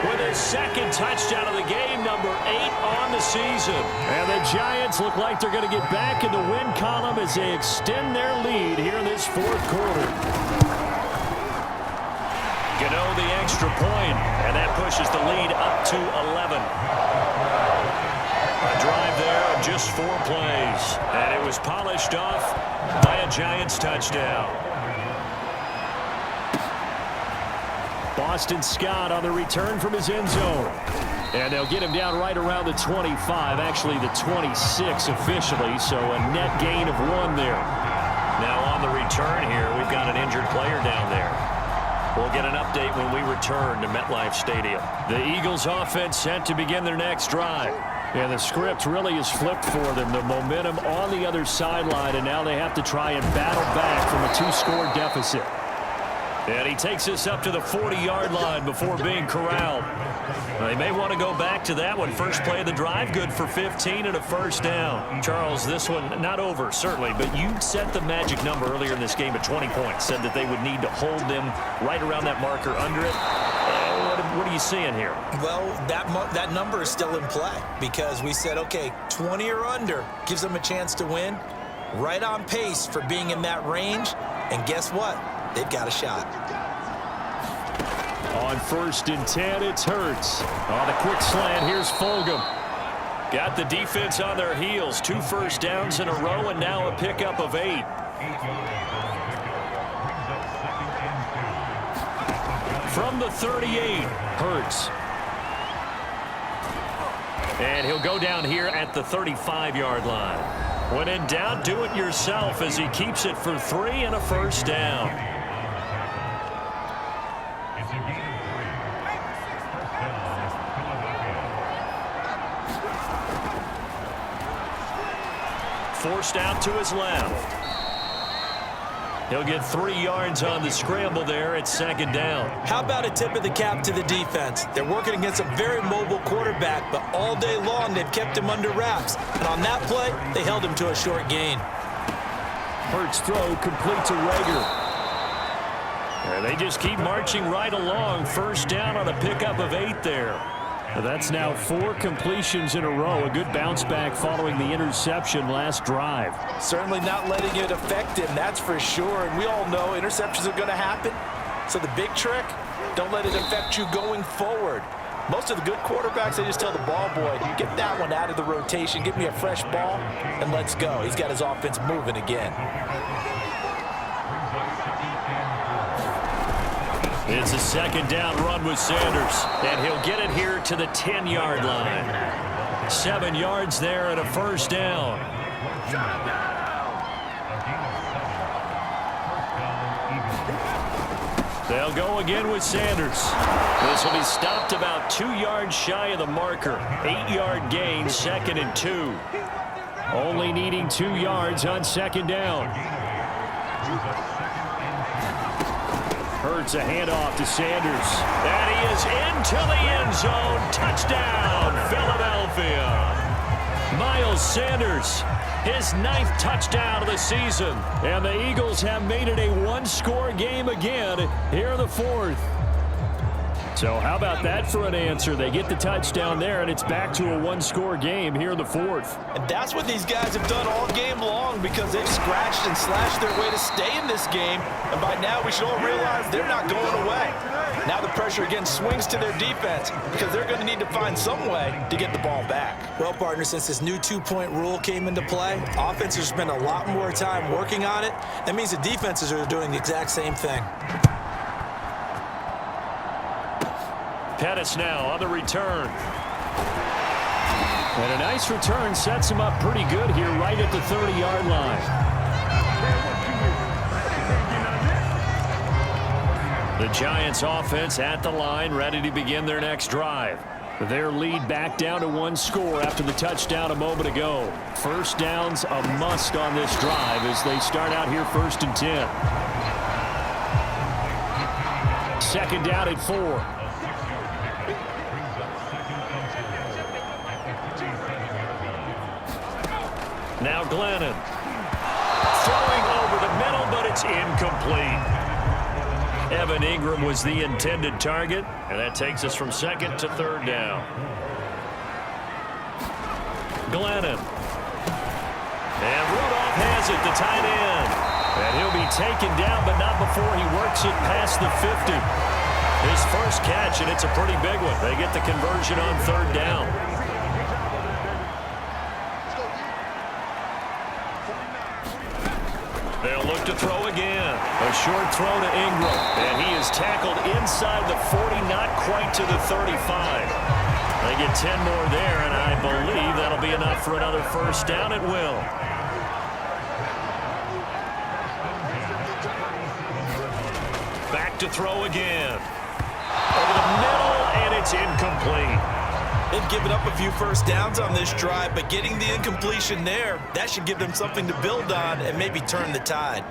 with his 2nd touchdown of the game, number 8 on the season. And the Giants look like they're going to get back in the win column as they extend their lead here in this 4th quarter. Gano the extra point, and that pushes the lead up to 11. A drive there of just 4 plays. And it was polished off by a Giants touchdown. Boston Scott on the return from his end zone. And they'll get him down right around the 25, actually the 26 officially, so a net gain of 1 there. Now on the return here, we've got an injured player down there. We'll get an update when we return to MetLife Stadium. The Eagles offense set to begin their next drive. And the script really is flipped for them. The momentum on the other sideline, and now they have to try and battle back from a 2-score deficit. And he takes us up to the 40-yard line before being corralled. They may want to go back to that one. First play of the drive, good for 15 and a first down. Charles, this one not over, certainly, but you set the magic number earlier in this game at 20 points, said that they would need to hold them right around that marker under it. What are you seeing here? Well, that number is still in play because we said, okay, 20 or under gives them a chance to win. Right on pace for being in that range. And guess what? They've got a shot. On 1st and 10, it's Hurts. On the quick slant, here's Fulgham. Got the defense on their heels. 2 first downs in a row, and now a pickup of 8. From the 38, Hurts. And he'll go down here at the 35-yard line. When in doubt, do it yourself as he keeps it for 3 and a first down. Forced out to his left. He'll get 3 yards on the scramble there at 2nd down. How about a tip of the cap to the defense? They're working against a very mobile quarterback, but all day long they've kept him under wraps. And on that play, they held him to a short gain. Hurts throw complete to Rager. And they just keep marching right along. First down on a pickup of 8 there. That's now 4 completions in a row. A good bounce back following the interception last drive. Certainly not letting it affect him, that's for sure. And we all know interceptions are going to happen. So the big trick, don't let it affect you going forward. Most of the good quarterbacks, they just tell the ball boy, get that one out of the rotation, give me a fresh ball, and let's go. He's got his offense moving again. It's a 2nd down run with Sanders, and he'll get it here to the 10-yard line. 7 yards there and a first down. They'll go again with Sanders. This will be stopped about 2 yards shy of the marker. 8-yard gain, 2nd and 2. Only needing 2 yards on 2nd down. Hurts a handoff to Sanders. And he is into the end zone. Touchdown, Philadelphia. Miles Sanders, his 9th touchdown of the season. And the Eagles have made it a 1-score game again here in the 4th. So how about that for an answer? They get the touchdown there, and it's back to a 1-score game here in the 4th. And that's what these guys have done all game long because they've scratched and slashed their way to stay in this game. And by now, we should all realize they're not going away. Now the pressure again swings to their defense because they're going to need to find some way to get the ball back. Well, partner, since this new 2-point rule came into play, offenses spend a lot more time working on it. That means the defenses are doing the exact same thing. Pettis now on the return. And a nice return sets him up pretty good here right at the 30-yard line. The Giants offense at the line, ready to begin their next drive. Their lead back down to 1 score after the touchdown a moment ago. First down's a must on this drive as they start out here 1st and 10. 2nd down at 4. Now Glennon. Throwing over the middle, but it's incomplete. Evan Ingram was the intended target, and that takes us from 2nd to 3rd down. Glennon. And Rudolph has it, the tight end. And he'll be taken down, but not before he works it past the 50. His first catch, and it's a pretty big one. They get the conversion on 3rd down. They'll look to throw again. A short throw to Ingram. And he is tackled inside the 40, not quite to the 35. They get 10 more there, and I believe that'll be enough for another first down. It will. Back to throw again. Over the middle, and it's incomplete. They've given up a few first downs on this drive, but getting the incompletion there, that should give them something to build on and maybe turn the tide.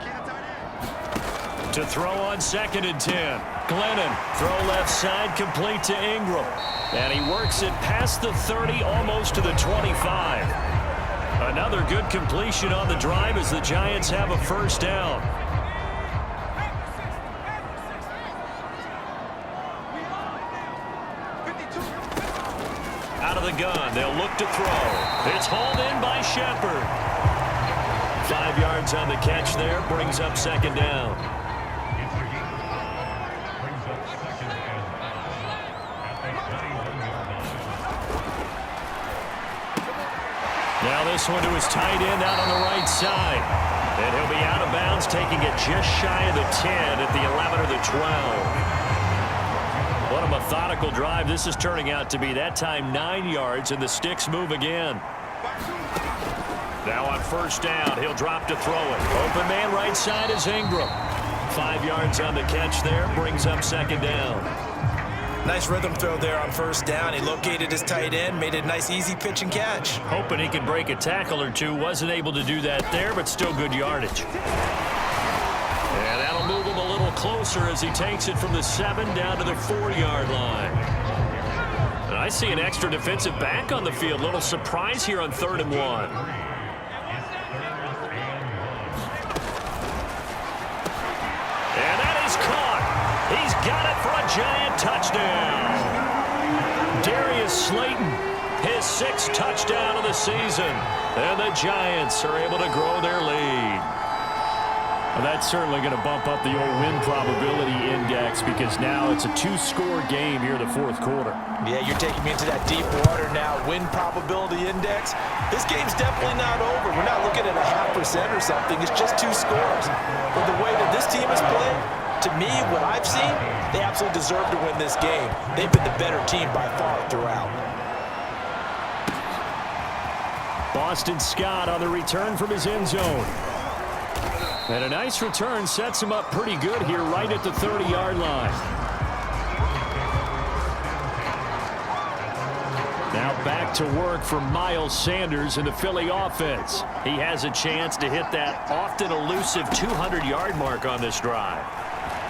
To throw on 2nd and 10. Glennon, throw left side, complete to Ingram. And he works it past the 30, almost to the 25. Another good completion on the drive as the Giants have a first down. Out of the gun, they'll look to throw. It's hauled in by Shepard. 5 yards on the catch there, brings up 2nd down. Now this one to his tight end out on the right side. And he'll be out of bounds, taking it just shy of the 10 at the 11 or the 12. What a methodical drive this is turning out to be. That time 9 yards, and the sticks move again. Now on first down, he'll drop to throw it. Open man right side is Ingram. 5 yards on the catch there, brings up 2nd down. Nice rhythm throw there on first down. He located his tight end, made it a nice easy pitch and catch. Hoping he could break a tackle or two. Wasn't able to do that there, but still good yardage. And that'll move him a little closer as he takes it from the 7 down to the 4-yard line. And I see an extra defensive back on the field. Little surprise here on 3rd and 1. And that is caught. He's got it for a giant touchdown. Darius Slayton, his 6th touchdown of the season. And the Giants are able to grow their lead. Well, that's certainly going to bump up the old win probability index because now it's a 2-score game here in the 4th quarter. Yeah, you're taking me into that deep water now. Win probability index. This game's definitely not over. We're not looking at a 0.5% or something. It's just 2 scores. But the way that this team has played, to me, what I've seen, they absolutely deserve to win this game. They've been the better team by far throughout. Boston Scott on the return from his end zone. And a nice return sets him up pretty good here right at the 30-yard line. Now back to work for Miles Sanders in the Philly offense. He has a chance to hit that often elusive 200-yard mark on this drive.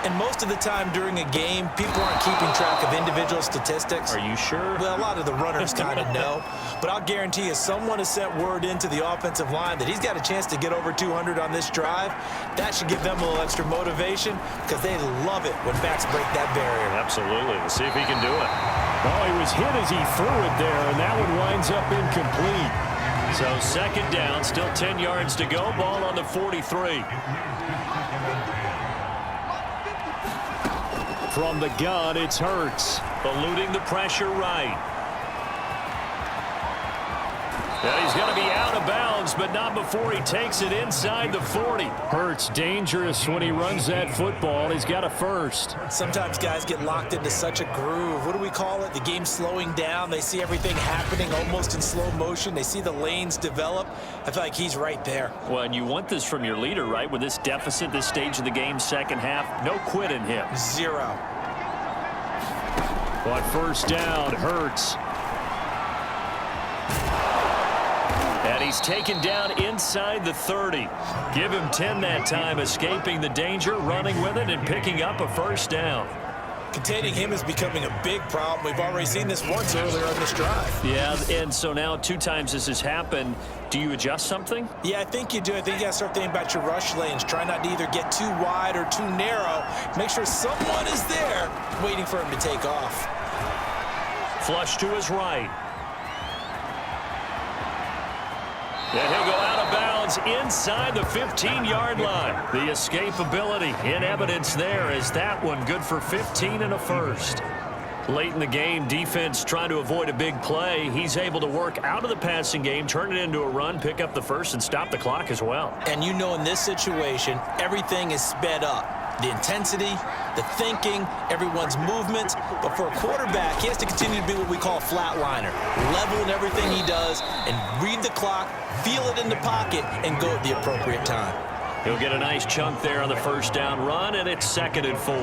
And most of the time during a game, people aren't keeping track of individual statistics. Are you sure? Well, a lot of the runners kind of know. But I'll guarantee you someone has sent word into the offensive line that he's got a chance to get over 200 on this drive. That should give them a little extra motivation because they love it when backs break that barrier. Absolutely. Let's see if he can do it. Oh, he was hit as he threw it there, and that one winds up incomplete. So 2nd down, still 10 yards to go. Ball on the 43. From the gun, it's Hurts, eluding the pressure right. And he's going to be out of bounds, but not before he takes it inside the 40. Hurts dangerous when he runs that football. He's got a first. Sometimes guys get locked into such a groove. What do we call it? The game's slowing down. They see everything happening almost in slow motion. They see the lanes develop. I feel like he's right there. Well, and you want this from your leader, right? With this deficit, this stage of the game, 2nd half, no quit in him. 0. On first down, Hurts. And he's taken down inside the 30. Give him 10 that time, escaping the danger, running with it, and picking up a first down. Containing him is becoming a big problem. We've already seen this once earlier in this drive. Yeah, and so now 2 times this has happened. Do you adjust something? Yeah, I think you do. I think you got to start thinking about your rush lanes. Try not to either get too wide or too narrow. Make sure someone is there waiting for him to take off. Flush to his right. And he'll go out of bounds inside the 15-yard line. The escapability in evidence there is that one good for 15 and a first. Late in the game, defense trying to avoid a big play. He's able to work out of the passing game, turn it into a run, pick up the first, and stop the clock as well. And you know in this situation, everything is sped up. The intensity, the thinking, everyone's movements. But for a quarterback, he has to continue to be what we call a flatliner. Level in everything he does and read the clock, feel it in the pocket, and go at the appropriate time. He'll get a nice chunk there on the first down run, and it's 2nd and 4.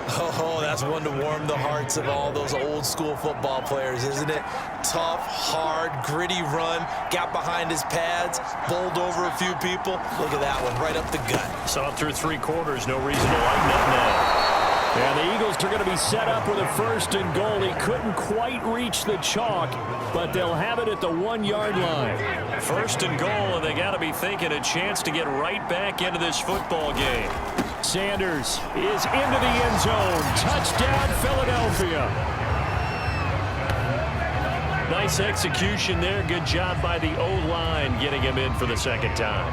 Oh, that's one to warm the hearts of all those old-school football players, isn't it? Tough, hard, gritty run, got behind his pads, bowled over a few people. Look at that one, right up the gut. Saw it through 3 quarters, no reason to lighten up now. And the Eagles are going to be set up with a 1st and goal. He couldn't quite reach the chalk, but they'll have it at the 1-yard line. 1st and goal, and they got to be thinking a chance to get right back into this football game. Sanders is into the end zone. Touchdown, Philadelphia. Nice execution there. Good job by the O-line getting him in for the 2nd time.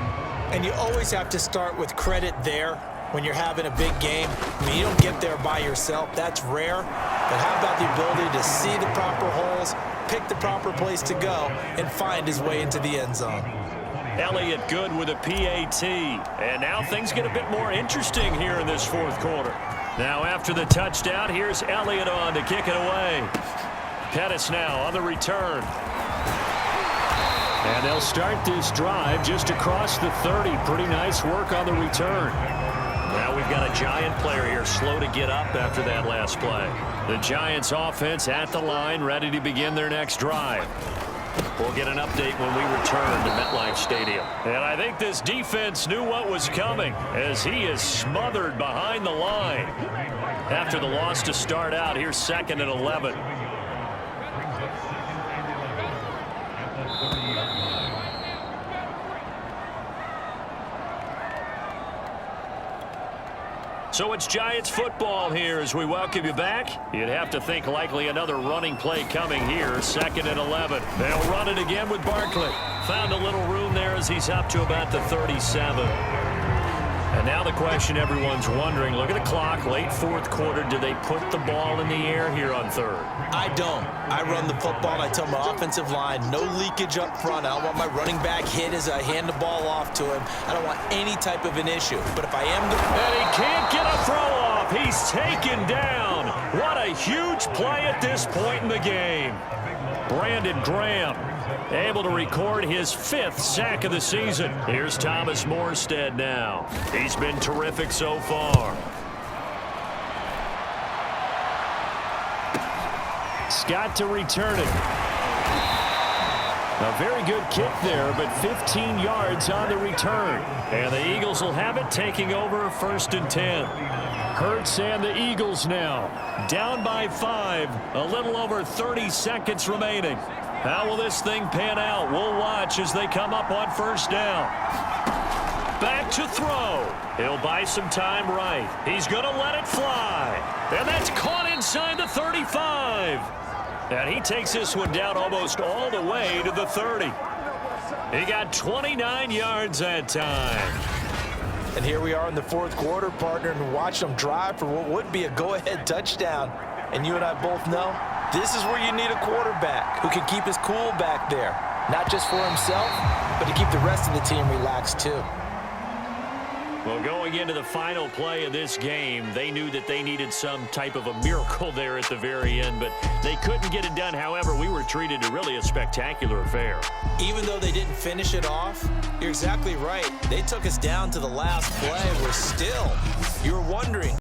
And you always have to start with credit there when you're having a big game. I mean, you don't get there by yourself. That's rare. But how about the ability to see the proper holes, pick the proper place to go, and find his way into the end zone? Elliott good with a PAT. And now things get a bit more interesting here in this 4th quarter. Now after the touchdown, here's Elliott on to kick it away. Pettis now on the return. And they'll start this drive just across the 30. Pretty nice work on the return. Now we've got a Giant player here slow to get up after that last play. The Giants offense at the line, ready to begin their next drive. We'll get an update when we return to MetLife Stadium. And I think this defense knew what was coming as he is smothered behind the line. After the loss to start out, here's 2nd and 11. So it's Giants football here as we welcome you back. You'd have to think likely another running play coming here. 2nd and 11. They'll run it again with Barkley. Found a little room there as he's up to about the 37. And now the question everyone's wondering, look at the clock, late 4th quarter. Do they put the ball in the air here on 3rd? I don't. I run the football, and I tell my offensive line, no leakage up front. I don't want my running back hit as I hand the ball off to him. I don't want any type of an issue. But if I am to... And he can't get a throw off. He's taken down. What a huge play at this point in the game. Brandon Graham able to record his 5th sack of the season. Here's Thomas Morstead now. He's been terrific so far. Scott to return it. A very good kick there, but 15 yards on the return. And the Eagles will have it, taking over 1st and 10. Hurts and the Eagles now down by 5. A little over 30 seconds remaining. How will this thing pan out? We'll watch as they come up on 1st down. Back to throw. He'll buy some time right. He's going to let it fly. And that's caught inside the 35. And he takes this one down almost all the way to the 30. He got 29 yards that time. And here we are in the 4th quarter, partner, and watch them drive for what would be a go-ahead touchdown. And you and I both know this is where you need a quarterback who can keep his cool back there. Not just for himself, but to keep the rest of the team relaxed too. Well, going into the final play of this game, they knew that they needed some type of a miracle there at the very end, but they couldn't get it done. However, we were treated to really a spectacular affair. Even though they didn't finish it off, you're exactly right. They took us down to the last play. We're still, you're wondering,